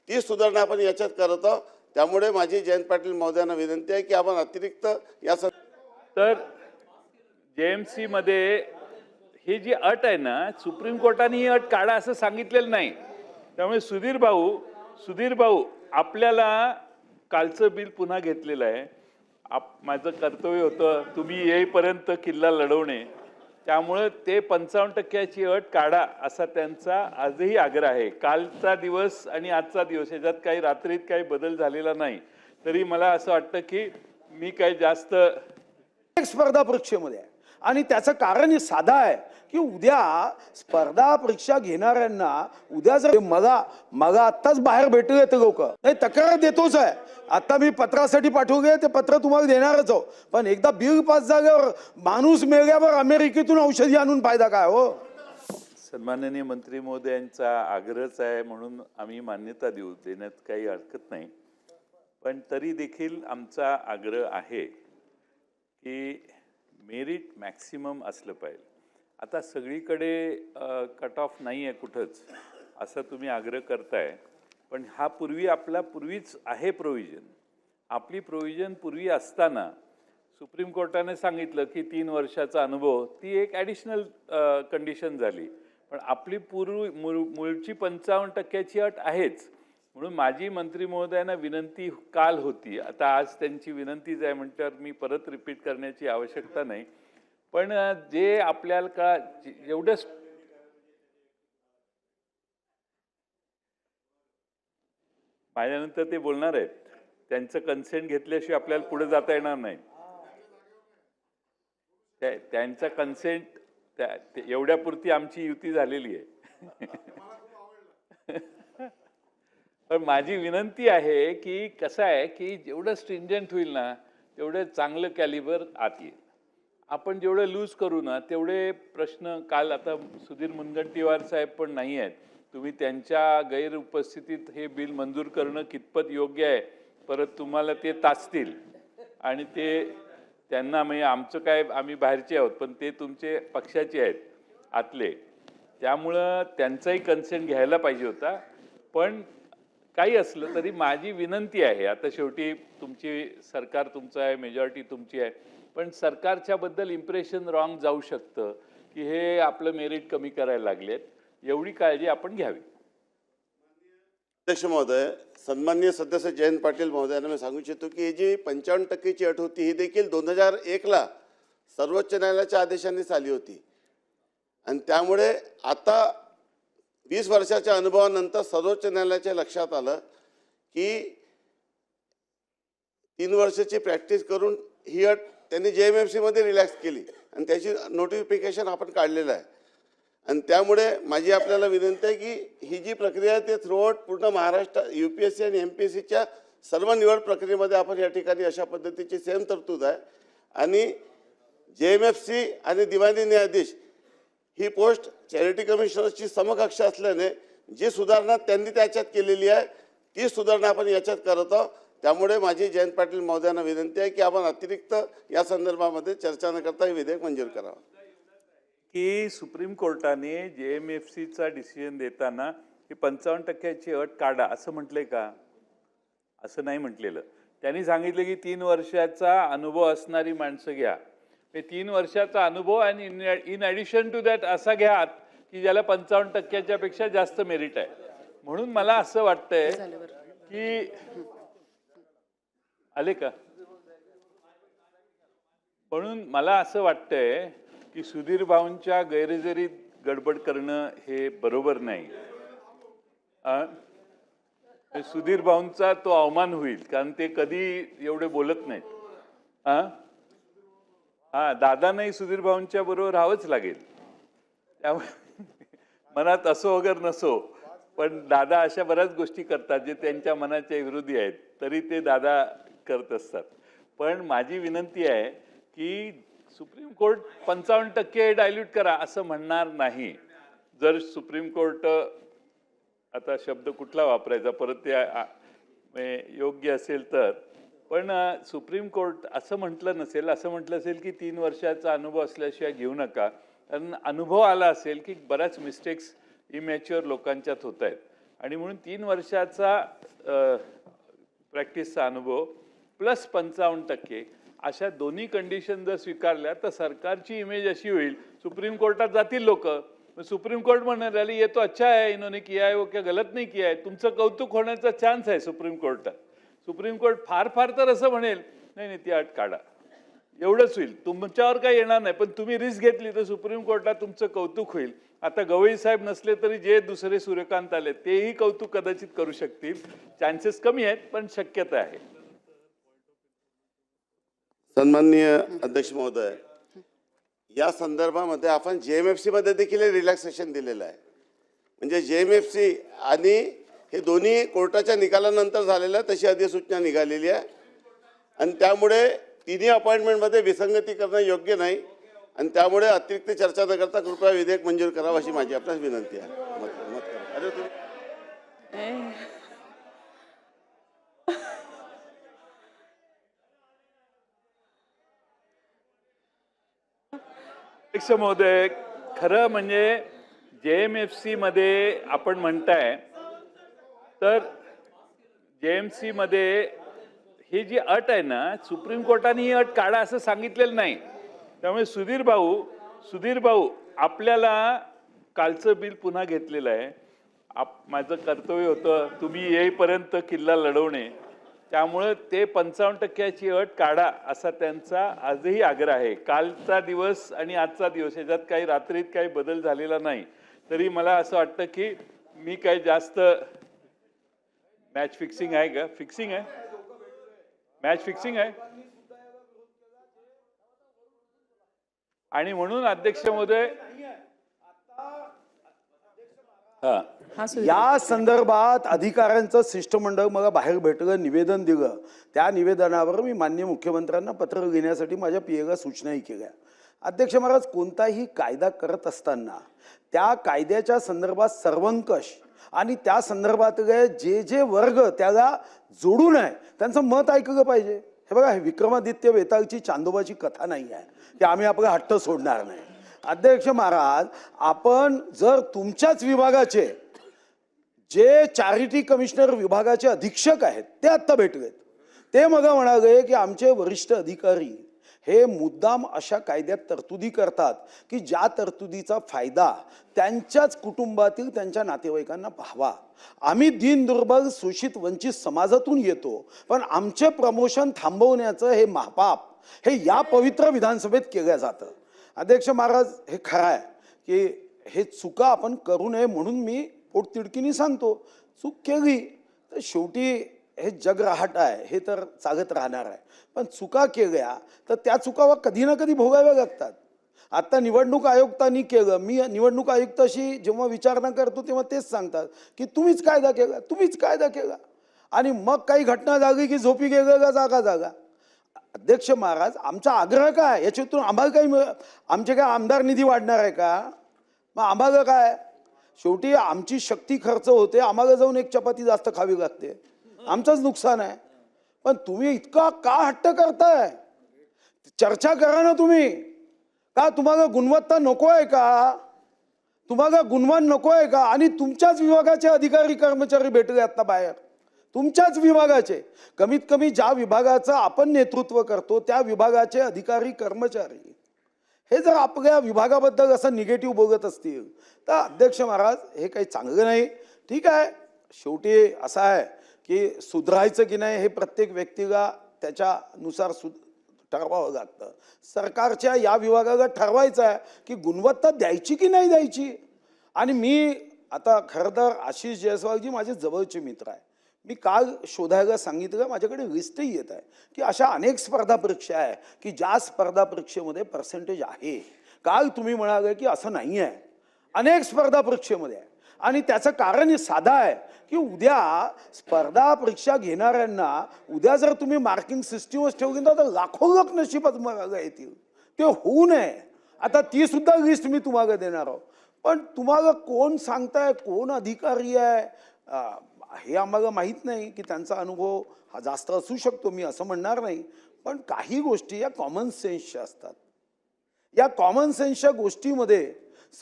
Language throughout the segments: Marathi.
ती सुधारणा आपण याच्यात करत आहोत. त्यामुळे माझी जयंत पाटील महोदयांना विनंती आहे की आपण अतिरिक्त या तर JMC मध्ये ही जी अट आहे ना, सुप्रीम कोर्टाने ही अट काढा असं सांगितलेलं नाही. त्यामुळे सुधीर भाऊ आपल्याला कालचं बिल पुन्हा घेतलेलं आहे. माझं कर्तव्य होतं तुम्ही येईपर्यंत किल्ला लढवणे. त्यामुळे ते 55% अट काढा असा त्यांचा आजही आग्रह आहे. कालचा दिवस आणि आजचा दिवस याच्यात काही रात्रीत काही बदल झालेला नाही. तरी मला असं वाटतं की मी काही जास्त स्पर्धा परीक्षेमध्ये आहे आणि त्याचं कारण हे साधा आहे की उद्या स्पर्धा परीक्षा घेणाऱ्यांना उद्या जर मला आत्ताच बाहेर भेटू येते लोक नाही तक्रार देतोच आहे. आता मी पत्रासाठी पाठवले ते पत्र तुम्हाला देणारच हो, पण एकदा बिल पास झाल्यावर माणूस मेल्यावर अमेरिकेतून औषधी आणून फायदा काय हो. सन्माननीय मंत्री महोदयांचा आग्रहच आहे म्हणून आम्ही मान्यता देण्यात काही हरकत नाही. पण तरी देखील आमचा आग्रह आहे की मेरिट मॅक्सिमम असलं पाहिजे. आता सगळीकडे कट ऑफ नाही आहे कुठंच असं तुम्ही आग्रह करताय, पण हा पूर्वीच आहे प्रोव्हिजन. आपली प्रोव्हिजन पूर्वी असताना सुप्रीम कोर्टाने सांगितलं की 3 वर्षाचा अनुभव, ती एक ॲडिशनल कंडिशन झाली. पण आपली मूळची 55%ची अट आहेच. म्हणून माझी मंत्री महोदयांना विनंती काल होती, आता आज त्यांची विनंतीच आहे म्हटल्यावर मी परत रिपीट करण्याची आवश्यकता नाही. पण जे आपल्याला का एवढं माझ्यानंतर ते बोलणार आहेत, त्यांचं कन्सेंट घेतल्याशिवाय आपल्याला पुढे जाता येणार नाही. त्यांचा कन्सेंट एवढ्यापुरती आमची युती झालेली आहे. पण माझी विनंती आहे की कसं आहे की जेवढं स्ट्रिंजंट होईल ना तेवढं चांगलं कॅलिबर आत येईल. आपण जेवढं लूज करू ना तेवढे प्रश्न, काल आता सुधीर मुनगंटीवार साहेब पण नाही आहेत, तुम्ही त्यांच्या गैरउपस्थितीत हे बिल मंजूर करणं कितपत योग्य आहे, परत तुम्हाला ते ताचतील आणि ते त्यांना म्हणजे आमचं काय, आम्ही बाहेरचे आहोत पण ते तुमचे पक्षाचे आहेत आतले, त्यामुळं त्यांचाही कन्सेंट घ्यायला पाहिजे होता. पण काही असलं तरी माझी विनंती आहे, आता शेवटी तुमची सरकार तुमचं आहे, मेजॉरिटी तुमची आहे, पण सरकारच्या बद्दल इम्प्रेशन रॉंग जाऊ शकतं की हे आपलं मेरिट कमी करायला लागलेत. एवढी काळजी आपण घ्यावी. अध्यक्ष महोदय, सन्माननीय सदस्य जयंत पाटील महोदयांना मी सांगू इच्छितो की ही जी 55%ची अट होती ही देखील 2001ला सर्वोच्च न्यायालयाच्या आदेशानेच आली होती. आणि त्यामुळे आता 20 वर्षाच्या अनुभवानंतर सर्वोच्च न्यायालयाच्या लक्षात आलं की 3 वर्षाची प्रॅक्टिस करून ही अट त्यांनी JMFC मध्ये रिलॅक्स केली आणि त्याची नोटिफिकेशन आपण काढलेलं आहे. आणि त्यामुळे माझी आपल्याला विनंती आहे की ही जी प्रक्रिया आहे ते थ्रूआउट पूर्ण महाराष्ट्र UPSC आणि MPSCच्या सर्व निवड प्रक्रियेमध्ये आपण या ठिकाणी अशा पद्धतीची सेम तरतूद आहे. आणि JMFC आणि दिवाणी न्यायाधीश ही पोस्ट चॅरिटी कमिशनरची समकक्ष असल्याने जी सुधारणा त्यांनी त्याच्यात केलेली आहे ती सुधारणा आपण याच्यात करत आहोत. त्यामुळे माझी जयंत पाटील महोदयांना विनंती आहे की आपण अतिरिक्त या संदर्भामध्ये चर्चा न करता हे विधेयक मंजूर करावं. की सुप्रीम कोर्टाने JMFCचा डिसिजन देताना ही 55%ची अट काढा असं म्हटलंय का? असं नाही म्हटलेलं. त्यांनी सांगितलं की 3 वर्षाचा अनुभव असणारी माणसं घ्या. 3 वर्षाचा अनुभव आणि इन ॲडिशन टू दॅट असा घ्या की ज्याला 55%च्या पेक्षा जास्त मेरिट आहे. म्हणून मला असं वाटतंय की आले का, म्हणून मला असं वाटतंय की सुधीर भाऊंच्या गैरहजेरीत गडबड करणं हे बरोबर नाही. सुधीर भाऊंचा तो अवमान होईल, कारण ते कधी एवढे बोलत नाहीत. दादांनाही सुधीर भाऊंच्या बरोबर राहावंच लागेल. त्यामुळे मनात असो वगैरे नसो, पण दादा अशा बऱ्याच गोष्टी करतात जे त्यांच्या मनाच्या विरोधी आहेत, तरी ते दादा करत असतात. पण माझी विनंती आहे की सुप्रीम कोर्ट 55% डायल्यूट करा असं म्हणणार नाही. जर सुप्रीम कोर्ट, आता शब्द कुठला वापरायचा परत ते योग्य असेल तर, पण सुप्रीम कोर्ट असं म्हटलं नसेल, असं म्हटलं असेल की 3 वर्षाचा अनुभव असल्याशिवाय घेऊ नका, कारण अनुभव आला असेल की बऱ्याच मिस्टेक्स इमॅच्युअर लोकांच्यात होत आहेत आणि म्हणून 3 वर्षाचा प्रॅक्टिसचा अनुभव प्लस 55% अशा दोन्ही कंडिशन जर स्वीकारल्या तर सरकारची इमेज अशी होईल, सुप्रीम कोर्टात जातील लोक, सुप्रीम कोर्ट म्हणणार आली ये तो अच्छा है, इन्होंने किया है वो क्या गलत नहीं किया है, तुमचं कौतुक होण्याचा चान्स आहे सुप्रीम कोर्टात. सुप्रीम कोर्ट फार फार तर असं म्हणेल नाही नाही ती अट काढा, एवढंच होईल, तुमच्यावर काही येणार नाही, पण तुम्ही रिस्क घेतली तर सुप्रीम कोर्टात तुमचं कौतुक होईल. आता गवई साहेब नसले तरी जे दुसरे सूर्यकांत आले तेही कौतुक कदाचित करू शकतील. चान्सेस कमी आहेत पण शक्यता आहे. सन्माननीय अध्यक्ष महोदय, या संदर्भामध्ये आपण JMFC मध्ये देखील रिलॅक्सेशन दिलेलं आहे. म्हणजे JMFC आणि हे दोन्ही कोर्टाच्या निकालानंतर झालेल्या तशी अधिसूचना निघालेली आहे आणि त्यामुळे तिन्ही अपॉइंटमेंटमध्ये विसंगती करणं योग्य नाही आणि त्यामुळे अतिरिक्त चर्चा न करता कृपया विधेयक मंजूर करावं अशी माझी आपल्यास विनंती आहे. मत करा. अरे तुम्ही अध्यक्ष महोदय, खरं म्हणजे JMFC मध्ये आपण म्हणताय तर JMC मध्ये ही जी अट आहे ना, सुप्रीम कोर्टाने ही अट काढा असं सांगितलेलं नाही. त्यामुळे सुधीर भाऊ आपल्याला कालचं बिल पुन्हा घेतलेलं आहे. माझं कर्तव्य होतं तुम्ही येईपर्यंत किल्ला लढवणे, त्यामुळे ते 55%ची अट काढा असा त्यांचा आजही आग्रह आहे. कालचा दिवस आणि आजचा दिवस याच्यात काही रात्रीत काही बदल झालेला नाही. तरी मला असं वाटतं की मी काही जास्त मॅच फिक्सिंग आहे का, फिक्सिंग आहे, मॅच फिक्सिंग आहे आणि म्हणून अध्यक्ष महोदय या संदर्भात अधिकाऱ्यांचं शिष्टमंडळ मला बाहेर भेटलं, निवेदन दिलं. त्या निवेदनावर मी माननीय मुख्यमंत्र्यांना पत्र लिहिण्यासाठी माझ्या PA सूचनाही केल्या. अध्यक्ष महाराज, कोणताही कायदा करत असताना त्या कायद्याच्या संदर्भात सर्वंकष आणि त्या संदर्भातले जे जे वर्ग त्याला जोडून आहे त्यांचं मत ऐकलं पाहिजे. हे बघा, हे विक्रमादित्य वेताळची चांदोबाची कथा नाही आहे की आम्ही आपला हट्ट सोडणार नाही. अध्यक्ष महाराज, आपण जर तुमच्याच विभागाचे जे चॅरिटी कमिशनर विभागाचे अधीक्षक आहेत ते आत्ता भेटलेत, ते मला म्हणाले की आमचे वरिष्ठ अधिकारी हे मुद्दाम अशा कायद्यात तरतुदी करतात की ज्या तरतुदीचा फायदा त्यांच्याच कुटुंबातील त्यांच्या नातेवाईकांना व्हावा. आम्ही दीन दुर्बल शोषित वंचित समाजातून येतो, पण आमचे प्रमोशन थांबवण्याचं हे महापाप हे या पवित्र विधानसभेत केलं जातं. अध्यक्ष महाराज, हे खरं आहे की हे चुका आपण करू नये म्हणून मी पोटतिडकीने सांगतो. चूक केली तर शेवटी हे जग राहट आहे, हे तर चालत राहणार आहे. पण चुका केल्या तर त्या चुका कधी ना कधी भोगाव्या लागतात. आता निवडणूक आयुक्तांनी केलं, मी निवडणूक आयुक्ताशी जेव्हा विचारणा करतो तेव्हा तेच सांगतात की तुम्हीच कायदा केला, तुम्हीच कायदा केला, आणि मग काही घटना झाली की झोपी गेलं का जागा. अध्यक्ष महाराज, आमचा आग्रह काय, याच्यातून आम्हाला काही आमचे काय आमदार निधी वाढणार आहे का? मग आम्हाला काय, शेवटी आमची शक्ती खर्च होते, आम्हाला जाऊन एक चपाती जास्त खावी लागते, आमचंच नुकसान आहे. पण तुम्ही इतका का हट्ट करताय? चर्चा करा ना तुम्ही. का तुम्हाला गुणवत्ता नको आहे का? तुम्हाला गुणवान नको आहे का? आणि तुमच्याच विभागाचे अधिकारी कर्मचारी भेटले आता बाहेर, तुमच्याच विभागाचे, कमीत कमी ज्या विभागाचं आपण नेतृत्व करतो त्या विभागाचे अधिकारी कर्मचारी हे जर आपल्या विभागाबद्दल असं निगेटिव्ह बोलत असतील तर अध्यक्ष महाराज हे काही चांगलं नाही. ठीक आहे, शेवटी असं आहे की सुधारायचं की नाही हे प्रत्येक व्यक्तीला त्याच्यानुसार ठरवावं लागतं. सरकारच्या या विभागाला ठरवायचं आहे की गुणवत्ता द्यायची की नाही द्यायची. आणि मी आता खरं तर आशिष जयस्वालजी माझे जवळचे मित्र आहे, मी काल शोधायला सांगितलं, माझ्याकडे लिस्टही येत आहे की अशा अनेक स्पर्धा परीक्षा आहे की ज्या स्पर्धा परीक्षेमध्ये पर्सेंटेज आहे. काल तुम्ही म्हणाले की असं नाही आहे, अनेक स्पर्धा परीक्षेमध्ये आहे. आणि त्याचं कारण साधं आहे की उद्या स्पर्धा परीक्षा घेणाऱ्यांना उद्या जर तुम्ही मार्किंग सिस्टीमच ठेवली तर लाखो लोक नशिबात मला येतील, ते होऊ नये. आता ती सुद्धा लिस्ट मी तुम्हाला देणार आहोत. पण तुम्हाला कोण सांगताय, कोण अधिकारी आहे हे आम्हाला माहीत नाही की त्यांचा अनुभव हा जास्त असू शकतो, मी असं म्हणणार नाही. पण काही गोष्टी या कॉमन सेन्सच्या असतात. या कॉमन सेन्सच्या गोष्टीमध्ये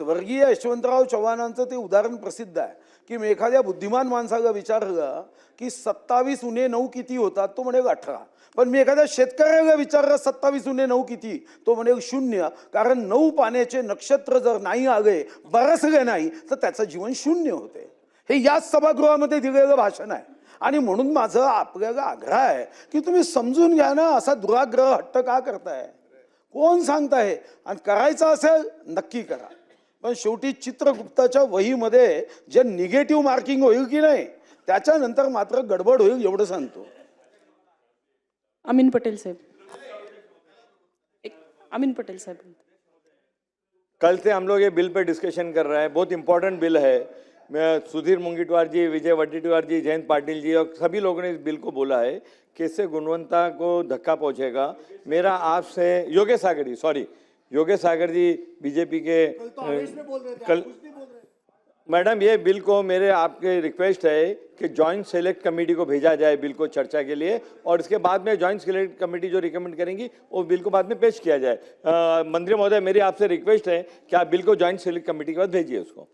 स्वर्गीय यशवंतराव चव्हाणांचं ते उदाहरण प्रसिद्ध आहे की मी एखाद्या बुद्धिमान माणसाला विचारलं की 27 उणे 9 किती होतात, तो म्हणेल 18. पण मी एखाद्या शेतकऱ्याला विचारलं 27 उणे 9 किती, तो म्हणेल 0. कारण 9 पाण्याचे नक्षत्र जर नाही आले, बरसले नाही, तर त्याचं जीवन शून्य होते. हे याच सभागृहामध्ये दिलेलं भाषण आहे. आणि म्हणून माझं आपल्याला आग्रह आहे की तुम्ही समजून घ्या ना, असा दुराग्रह हट्ट का करताय? कोण सांगताय? आणि करायचं असेल नक्की करा, पण शेवटी चित्रगुप्ताच्या वहीमध्ये जे निगेटिव्ह मार्किंग होईल की नाही, त्याच्यानंतर मात्र गडबड होईल, एवढं सांगतो. अमीन पटेल साहब, अमीन पटेल साहब, कल से हम लोग ये बिल पे डिस्कशन कर रहे हैं, बहुत इंपॉर्टेंट बिल है. मैं सुधीर मुंगीटवार जी, विजय वडेट्टीवार जी, जयंत पाटिल जी और सभी लोगों ने इस बिल को बोला है कि इससे गुणवत्ता को धक्का पहुंचेगा. मेरा आपसे योगेश सागर जी बीजेपी के कल मैडम, ये बिल को मेरे आपके रिक्वेस्ट है कि जॉइंट सेलेक्ट कमेटी को भेजा जाए बिल को चर्चा के लिए, और इसके बाद में जॉइंट सेलेक्ट कमेटी जो रिकमेंड करेंगी वो बिल को बाद में पेश किया जाए. मंत्री महोदय, मेरी आपसे रिक्वेस्ट है कि आप बिल को जॉइंट सेलेक्ट कमेटी के बाद भेजिए उसको.